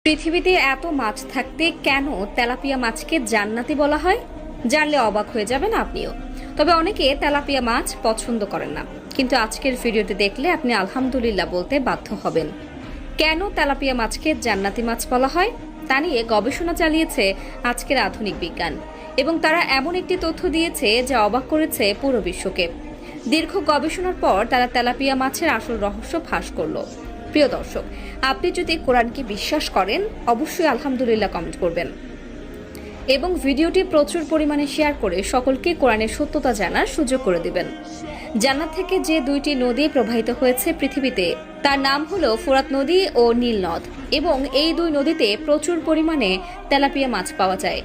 পৃথিবীতে এত মাছ থাকতে কেন তেলাপিয়া মাছকে জান্নাতি বলা হয়? জানলে অবাক হয়ে যাবেন আপনিও। তবে অনেকে তেলাপিয়া মাছ পছন্দ করেন না, কিন্তু আজকের ভিডিওটি দেখলে আপনি আলহামদুলিল্লাহ বলতে বাধ্য হবেন। কেন তেলাপিয়া মাছকে জান্নাতি মাছ বলা হয় তা নিয়ে গবেষণা চালিয়েছে আজকের আধুনিক বিজ্ঞান, এবং তারা এমন একটি তথ্য দিয়েছে যা অবাক করেছে পুরো বিশ্বকে। দীর্ঘ গবেষণার পর তারা তেলাপিয়া মাছের আসল রহস্য ফাঁস করলো। প্রিয় দর্শক, আপনি যদি কোরআনকে বিশ্বাস করেন অবশ্যই আলহামদুলিল্লাহ কমেন্ট করবেন এবং ভিডিওটি প্রচুর পরিমাণে শেয়ার করে সকলকে কোরআনের সত্যতা জানার সুযোগ করে দিবেন। জান্নাত থেকে যে দুইটি নদী প্রবাহিত হয়েছে পৃথিবীতে, তার নাম হলো ফোরাত নদী ও নীল নদ, এবং এই দুই নদীতে প্রচুর পরিমাণে তেলাপিয়া মাছ পাওয়া যায়।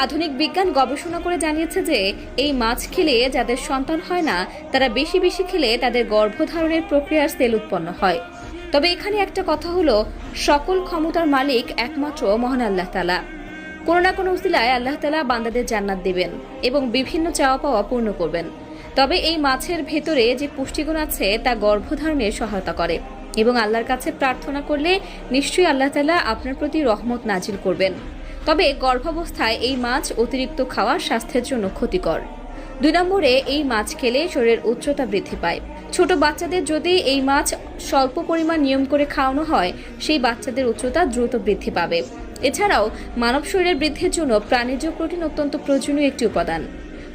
আধুনিক বিজ্ঞান গবেষণা করে জানিয়েছে যে এই মাছ খেলে যাদের সন্তান হয় না, তারা বেশি বেশি খেলে তাদের গর্ভধারণের প্রক্রিয়ার সেল উৎপন্ন হয়। তবে এখানে একটা কথা হলো, সকল ক্ষমতার মালিক একমাত্র মহান আল্লাহ তাআলা। কোনো না কোনো উসিলায় আল্লাহ তাআলা বান্দাদের জান্নাত দিবেন এবং বিভিন্ন চাওয়া পাওয়া পূর্ণ করবেন। তবে এই মাছের ভেতরে যে পুষ্টিগুণ আছে তা গর্ভধারণে সহায়তা করে, এবং আল্লাহর কাছে প্রার্থনা করলে নিশ্চয়ই আল্লাহ তাআলা আপনার প্রতি রহমত নাজিল করবেন। তবে গর্ভাবস্থায় এই মাছ অতিরিক্ত খাওয়া স্বাস্থ্যের জন্য ক্ষতিকর। 2 নম্বরে, এই মাছ খেলে শরীরের উচ্চতা বৃদ্ধি পায়। ছোট বাচ্চাদের যদি এই মাছ স্বল্প পরিমাণ নিয়ম করে খাওয়ানো হয়, সেই বাচ্চাদের উচ্চতা দ্রুত বৃদ্ধি পাবে। এছাড়াও মানব শরীরের বৃদ্ধির জন্য প্রাণীজ প্রোটিন অত্যন্ত প্রয়োজনীয় একটি উপাদান।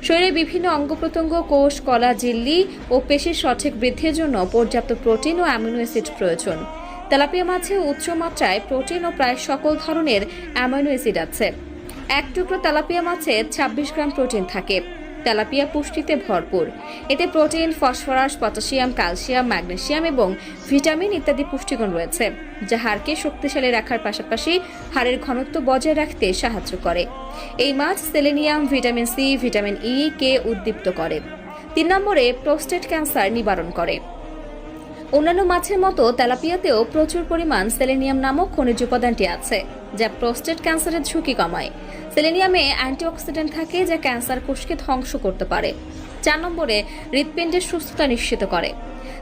শরীরের বিভিন্ন অঙ্গ প্রত্যঙ্গ, কোষ, কলা, ঝিল্লি ও পেশির সঠিক বৃদ্ধির জন্য পর্যাপ্ত প্রোটিন ও অ্যামিনো অ্যাসিড প্রয়োজন। তেলাপিয়া মাছে উচ্চ মাত্রায় প্রোটিন ও প্রায় সকল ধরনের অ্যামিনো অ্যাসিড আছে। এক টুকরো তেলাপিয়া মাছে 26 গ্রাম প্রোটিন থাকে। তেলাপিয়া পুষ্টিতে ভরপুর। এতে protein, phosphorus, potassium, calcium, magnesium এবং ভিটামিন ইত্যাদি পুষ্টিগুণ রয়েছে, যা হাড়কে শক্তিশালী রাখার পাশাপাশি হাড়ের ঘনত্ব বজায় রাখতে সাহায্য করে। এই মাছ selenium, vitamin C, vitamin E কে উদ্দীপ্ত করে। 3 নম্বরে, প্রোস্টেট ক্যান্সার নিবারণ করে। অন্যান্য মাছের মতো তেলাপিয়াতেও প্রচুর পরিমাণ সেলেনিয়াম নামক খনিজ উপাদানটি আছে, যা প্রোস্টেট ক্যান্সারের ঝুঁকি কমায়। সেলেনিয়ামে অ্যান্টিঅক্সিডেন্ট থাকে যা ক্যান্সার কোষকে ধ্বংস করতে পারে। 4 নম্বরে, হৃৎপিণ্ডের সুস্থতা নিশ্চিত করে।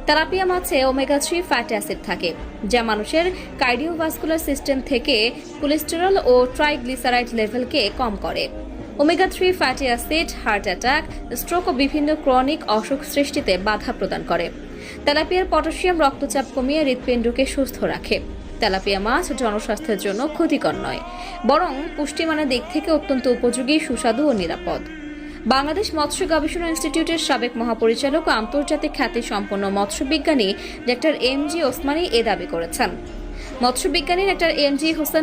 তেলাপিয়া মাছে ওমেগা 3 ফ্যাটি অ্যাসিড থাকে, যা মানুষের কার্ডিওভাস্কুলার সিস্টেম থেকে কোলেস্টেরল ও ট্রাইগ্লিসারাইড লেভেলকে কম করে। Omega 3 fatty acid heart attack, stroke ও বিভিন্ন ক্রনিক অসুখ সৃষ্টিতে বাধা প্রদান করে। তেলাপিয়ার পটাশিয়াম রক্তচাপ কমিয়ে হৃৎপিণ্ডকে সুস্থ রাখে। তেলাপিয়া মাছ জনস্বাস্থ্যের জন্য ক্ষতিকর নয়, বরং পুষ্টিমানের দিক থেকে অত্যন্ত উপযোগী, সুস্বাদু ও নিরাপদ। বাংলাদেশ মৎস্য গবেষণা ইনস্টিটিউটের সাবেক মহাপরিচালক ও আন্তর্জাতিক খ্যাতি সম্পন্ন মৎস্য বিজ্ঞানী ডাক্তার এম জি ওসমানী এ দাবি করেছেন। মৎস্য বিজ্ঞানী ডাক্তার এম জি হোসেন